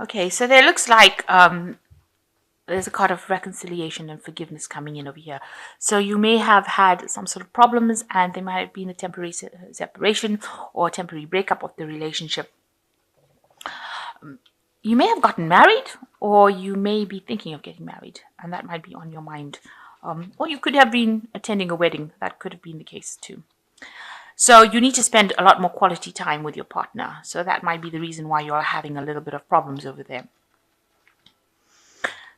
Okay, so there looks like there's a card of reconciliation and forgiveness coming in over here. So you may have had some sort of problems, and there might have been a temporary separation or a temporary breakup of the relationship. You may have gotten married, or you may be thinking of getting married, and that might be on your mind. Or you could have been attending a wedding. That could have been the case too. So you need to spend a lot more quality time with your partner. So that might be the reason why you're having a little bit of problems over there.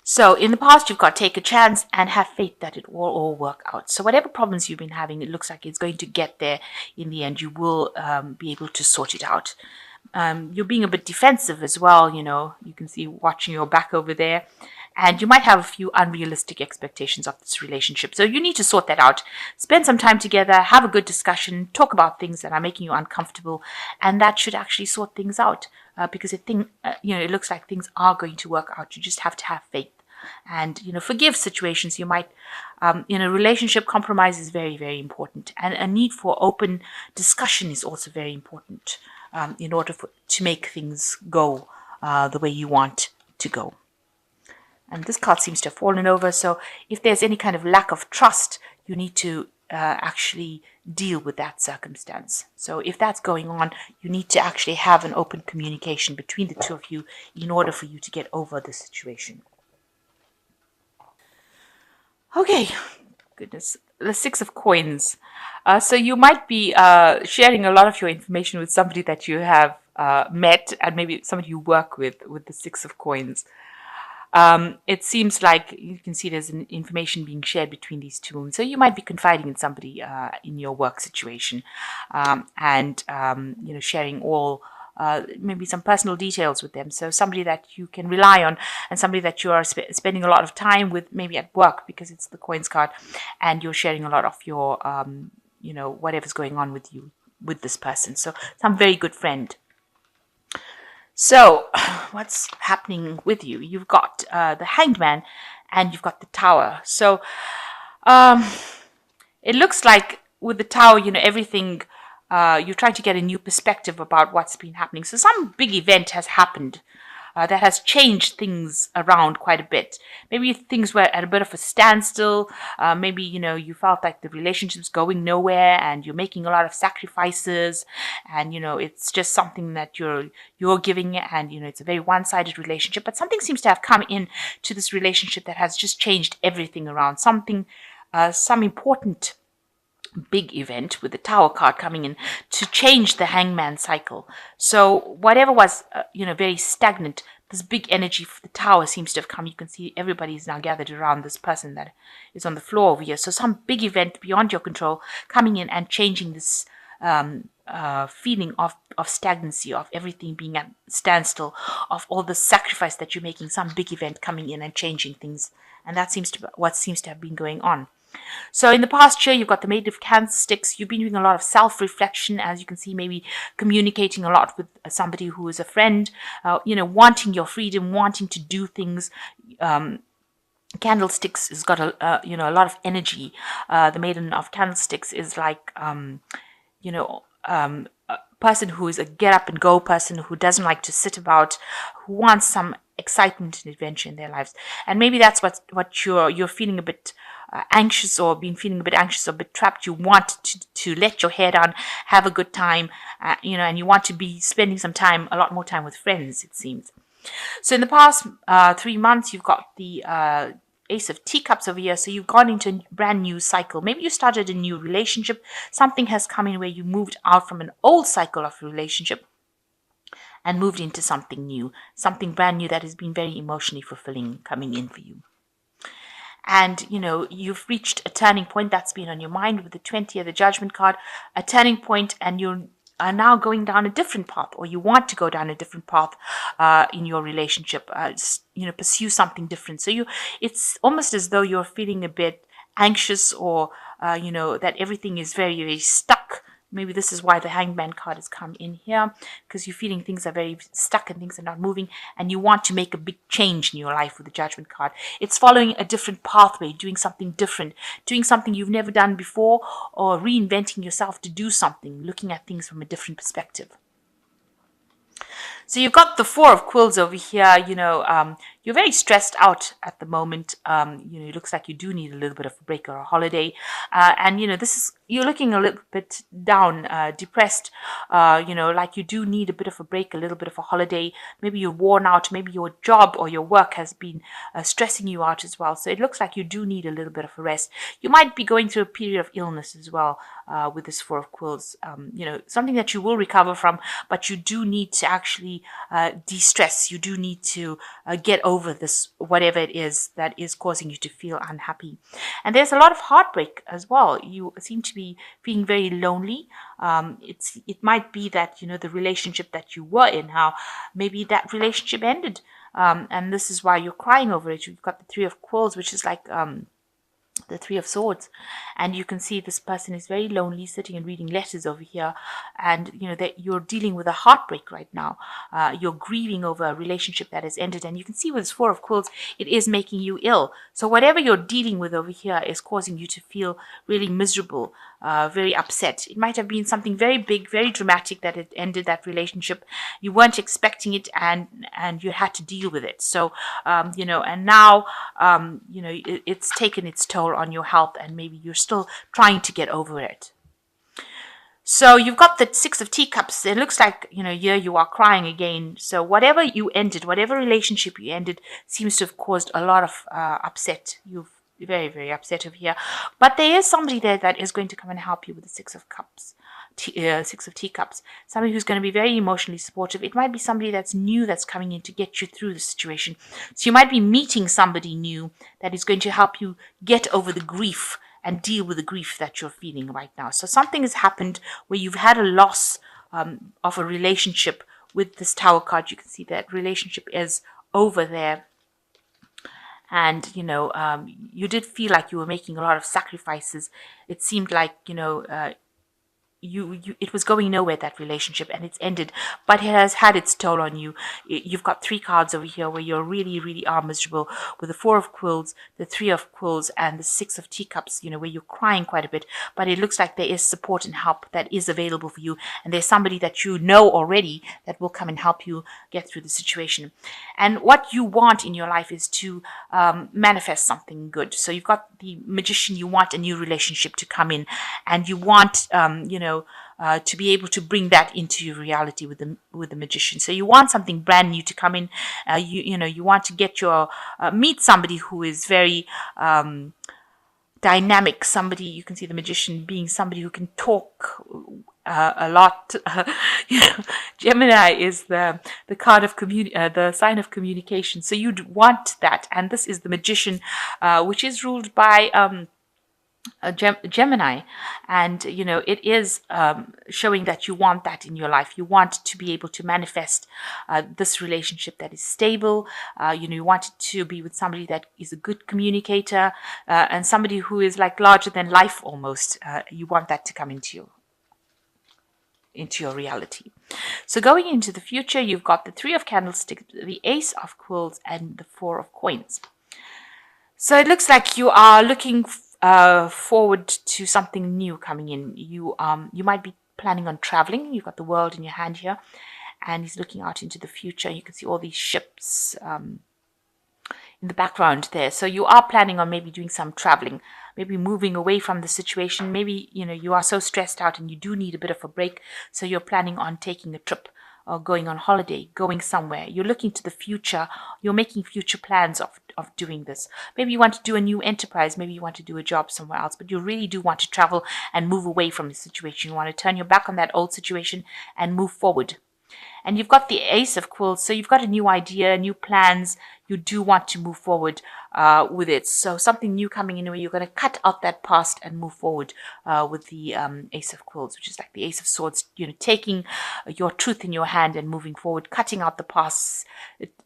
So in the past, you've got to take a chance and have faith that it will all work out. So whatever problems you've been having, it looks like it's going to get there in the end. You will be able to sort it out. You're being a bit defensive as well. You can see watching your back over there. And you might have a few unrealistic expectations of this relationship. So you need to sort that out. Spend some time together, have a good discussion, talk about things that are making you uncomfortable, and that should actually sort things out. Because it looks like things are going to work out. You just have to have faith and forgive situations you might. In a relationship, compromise is very, very important, and a need for open discussion is also very important in order to make things go the way you want to go. And this card seems to have fallen over. So if there's any kind of lack of trust, you need to actually deal with that circumstance. So if that's going on, you need to actually have an open communication between the two of you in order for you to get over the situation. Okay, goodness, the Six of Coins. So you might be sharing a lot of your information with somebody that you have met, and maybe somebody you work with the Six of Coins. It seems like you can see there's information being shared between these two. So you might be confiding in somebody in your work situation, and sharing all maybe some personal details with them. So somebody that you can rely on, and somebody that you are spending a lot of time with, maybe at work, because it's the Coins card, and you're sharing a lot of your whatever's going on with you with this person. So some very good friend. So, what's happening with you? You've got the Hanged Man, and you've got the Tower. So, it looks like with the Tower, everything, you're trying to get a new perspective about what's been happening. So, some big event has happened that has changed things around quite a bit. Maybe things were at a bit of a standstill. Maybe, you felt like the relationship's going nowhere and you're making a lot of sacrifices, and, it's just something that you're giving, and, it's a very one-sided relationship. But something seems to have come in to this relationship that has just changed everything around. Some important big event with the Tower card coming in to change the Hangman cycle. So whatever was, very stagnant, this big energy for the Tower seems to have come. You can see everybody is now gathered around this person that is on the floor over here. So some big event beyond your control coming in and changing this feeling of stagnancy, of everything being at standstill, of all the sacrifice that you're making. Some big event coming in and changing things, and that seems to be what seems to have been going on. So in the past year, you've got the Maid of Candlesticks. You've been doing a lot of self-reflection, as you can see, maybe communicating a lot with somebody who is a friend, wanting your freedom, wanting to do things. Candlesticks has got a lot of energy. The Maiden of Candlesticks is like, a person who is a get up and go person, who doesn't like to sit about, who wants some excitement and adventure in their lives. And maybe that's what you're feeling a bit anxious, or been feeling a bit anxious or a bit trapped. You want to let your hair down, have a good time, and you want to be spending a lot more time with friends, it seems. So in the past 3 months, you've got the Ace of Teacups over here. So you've gone into a brand new cycle. Maybe you started a new relationship. Something has come in where you moved out from an old cycle of relationship and moved into something new, something brand new that has been very emotionally fulfilling coming in for you. And, you've reached a turning point that's been on your mind with the 20 of the Judgment card, a turning point, and you are now going down a different path, or you want to go down a different path in your relationship, pursue something different. So it's almost as though you're feeling a bit anxious, or, that everything is very, very stuck. Maybe this is why the Hangman card has come in here, because you're feeling things are very stuck and things are not moving, and you want to make a big change in your life with the Judgment card. It's following a different pathway, doing something different, doing something you've never done before, or reinventing yourself to do something, looking at things from a different perspective. So you've got the Four of Quills over here. You're very stressed out at the moment. It looks like you do need a little bit of a break or a holiday. And this is, you're looking a little bit down, depressed. Like you do need a bit of a break, a little bit of a holiday. Maybe you're worn out. Maybe your job or your work has been stressing you out as well. So it looks like you do need a little bit of a rest. You might be going through a period of illness as well with this Four of Quills. Something that you will recover from, but you do need to actually de-stress. You do need to get over this, whatever it is that is causing you to feel unhappy. And there's a lot of heartbreak as well. You seem to be feeling very lonely. It might be that the relationship that you were in, how maybe that relationship ended, and this is why you're crying over it. You've got the Three of Quills, which is like the Three of Swords, and you can see this person is very lonely, sitting and reading letters over here, and that you're dealing with a heartbreak right now. You're grieving over a relationship that has ended, and you can see with this Four of Quills, it is making you ill. So whatever you're dealing with over here is causing you to feel really miserable, very upset. It might have been something very big, very dramatic that had ended that relationship. You weren't expecting it, and you had to deal with it. So and now it's taken its toll on your health, and maybe you're still trying to get over it. So you've got the Six of Teacups. It looks like, here you are crying again. So whatever you ended, whatever relationship you ended, seems to have caused a lot of upset. You're very, very upset over here. But there is somebody there that is going to come and help you with the Six of Cups. Six of Teacups. Somebody who's going to be very emotionally supportive. It might be somebody that's new that's coming in to get you through the situation. So you might be meeting somebody new that is going to help you get over the grief and deal with the grief that you're feeling right now. So something has happened where you've had a loss of a relationship with this Tower card. You can see that relationship is over there. And, you did feel like you were making a lot of sacrifices. It seemed like, it was going nowhere, that relationship, and it's ended, but it has had its toll on you. You've got three cards over here where you really, really are miserable, with the Four of Quills, the Three of Quills, and the Six of Teacups, where you're crying quite a bit, but it looks like there is support and help that is available for you, and there's somebody that you know already that will come and help you get through the situation. And what you want in your life is to manifest something good. So you've got the Magician. You want a new relationship to come in, and you want to be able to bring that into your reality with the Magician. So you want something brand new to come in. You want to get meet somebody who is very dynamic. Somebody, you can see the Magician being somebody who can talk a lot. Gemini is the card of the sign of communication. So you'd want that, and this is the Magician, which is ruled by Gemini, and it is showing that you want that in your life. You want to be able to manifest this relationship that is stable. You want it to be with somebody that is a good communicator, and somebody who is like larger than life almost. You want that to come into your reality. So going into the future, you've got the Three of Candlesticks, the Ace of Quills, and the Four of Coins. So it looks like you are looking forward to something new coming in. You might be planning on traveling. You've got the World in your hand here, and he's looking out into the future. You can see all these ships in the background there. So you are planning on maybe doing some traveling, maybe moving away from the situation. Maybe you are so stressed out and you do need a bit of a break. So you're planning on taking a trip, or going on holiday, going somewhere. You're looking to the future. You're making future plans of doing this. Maybe you want to do a new enterprise. Maybe you want to do a job somewhere else, but you really do want to travel and move away from the situation. You want to turn your back on that old situation and move forward. And you've got the Ace of Quills, so you've got a new idea, new plans. You do want to move forward with it. So something new coming in where you're going to cut out that past and move forward with the Ace of Quills, which is like the Ace of Swords, taking your truth in your hand and moving forward, cutting out the past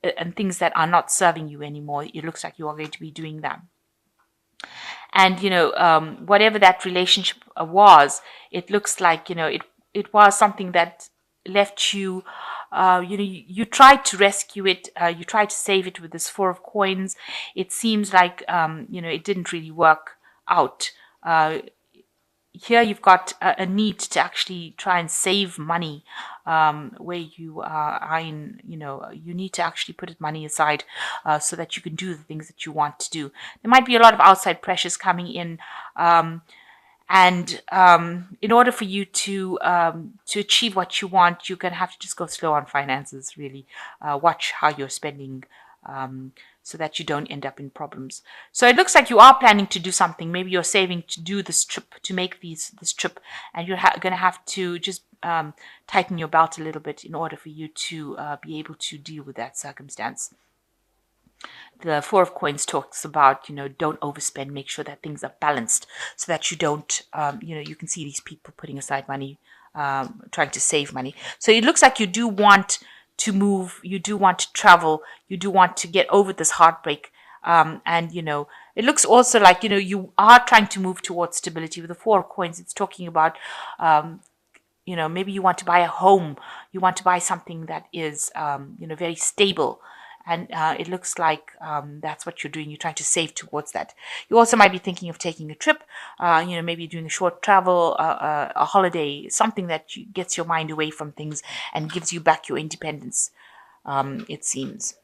and things that are not serving you anymore. It looks like you are going to be doing that. And, whatever that relationship was, it looks like, it was something that left you, you tried to rescue it, you tried to save it with this Four of Coins. It seems like, it didn't really work out. here you've got a need to actually try and save money, where you are in, you need to actually put money aside so that you can do the things that you want to do. There might be a lot of outside pressures coming in. And in order for you to achieve what you want, you're going to have to just go slow on finances, really. Watch how you're spending, so that you don't end up in problems. So it looks like you are planning to do something. Maybe you're saving to do this trip, to make this trip, and you're going to have to just tighten your belt a little bit in order for you to be able to deal with that circumstance. The Four of Coins talks about, don't overspend, make sure that things are balanced so that you don't, you can see these people putting aside money, trying to save money. So it looks like you do want to move, you do want to travel, you do want to get over this heartbreak. And, it looks also like, you are trying to move towards stability. With the Four of Coins, it's talking about, maybe you want to buy a home, you want to buy something that is, very stable. And it looks like that's what you're doing. You're trying to save towards that. You also might be thinking of taking a trip, maybe doing a short travel, a holiday, something that gets your mind away from things and gives you back your independence, it seems.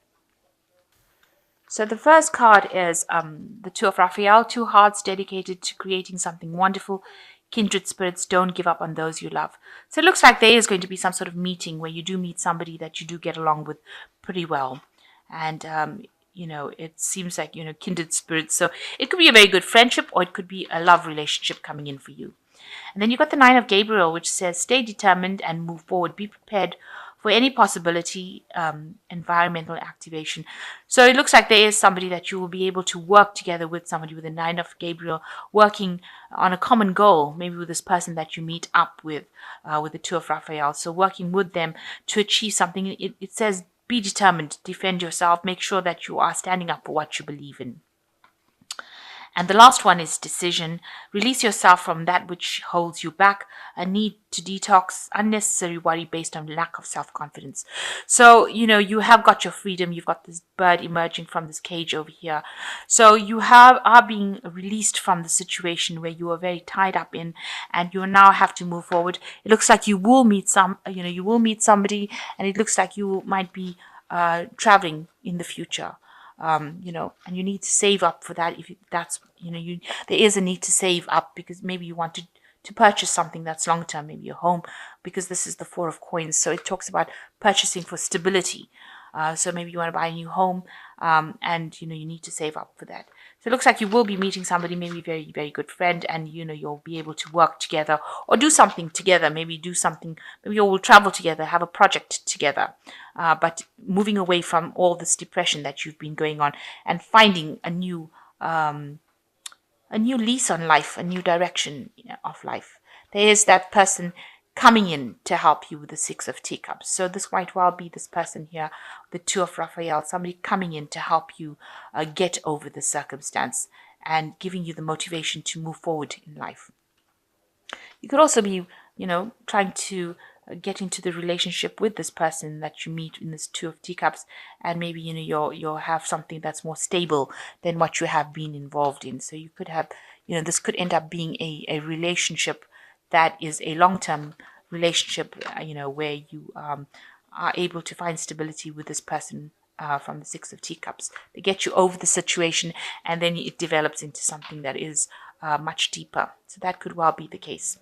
So the first card is the Two of Raphael, two hearts dedicated to creating something wonderful. Kindred spirits, don't give up on those you love. So it looks like there is going to be some sort of meeting where you do meet somebody that you do get along with pretty well. And, it seems like, kindred spirits. So it could be a very good friendship, or it could be a love relationship coming in for you. And then you've got the Nine of Gabriel, which says, stay determined and move forward. Be prepared for any possibility, environmental activation. So it looks like there is somebody that you will be able to work together with, somebody with the Nine of Gabriel, working on a common goal, maybe with this person that you meet up with the Two of Raphael. So working with them to achieve something. It says, be determined, defend yourself, make sure that you are standing up for what you believe in. And the last one is decision. Release yourself from that which holds you back, a need to detox, unnecessary worry based on lack of self-confidence. So, you have got your freedom. You've got this bird emerging from this cage over here. So you are being released from the situation where you are very tied up in, and you now have to move forward. It looks like you will meet somebody, and it looks like you might be traveling in the future. And you need to save up for that. If that's, there is a need to save up because maybe you want to purchase something that's long term, maybe a home, because this is the Four of Coins. So it talks about purchasing for stability. So maybe you want to buy a new home, and you need to save up for that. So it looks like you will be meeting somebody, maybe a very, very good friend, and you'll be able to work together or do something together. Maybe you will travel together, have a project together. But moving away from all this depression that you've been going on and finding a new lease on life, a new direction of life. There is that person coming in to help you with the Six of Teacups. So this might well be this person here, the Two of Raphael, somebody coming in to help you get over the circumstance and giving you the motivation to move forward in life. You could also be, trying to get into the relationship with this person that you meet in this Two of Teacups, and maybe you'll have something that's more stable than what you have been involved in. So you could have, this could end up being a relationship that is a long-term relationship, where you are able to find stability with this person from the Six of Teacups. They get you over the situation, and then it develops into something that is much deeper. So that could well be the case.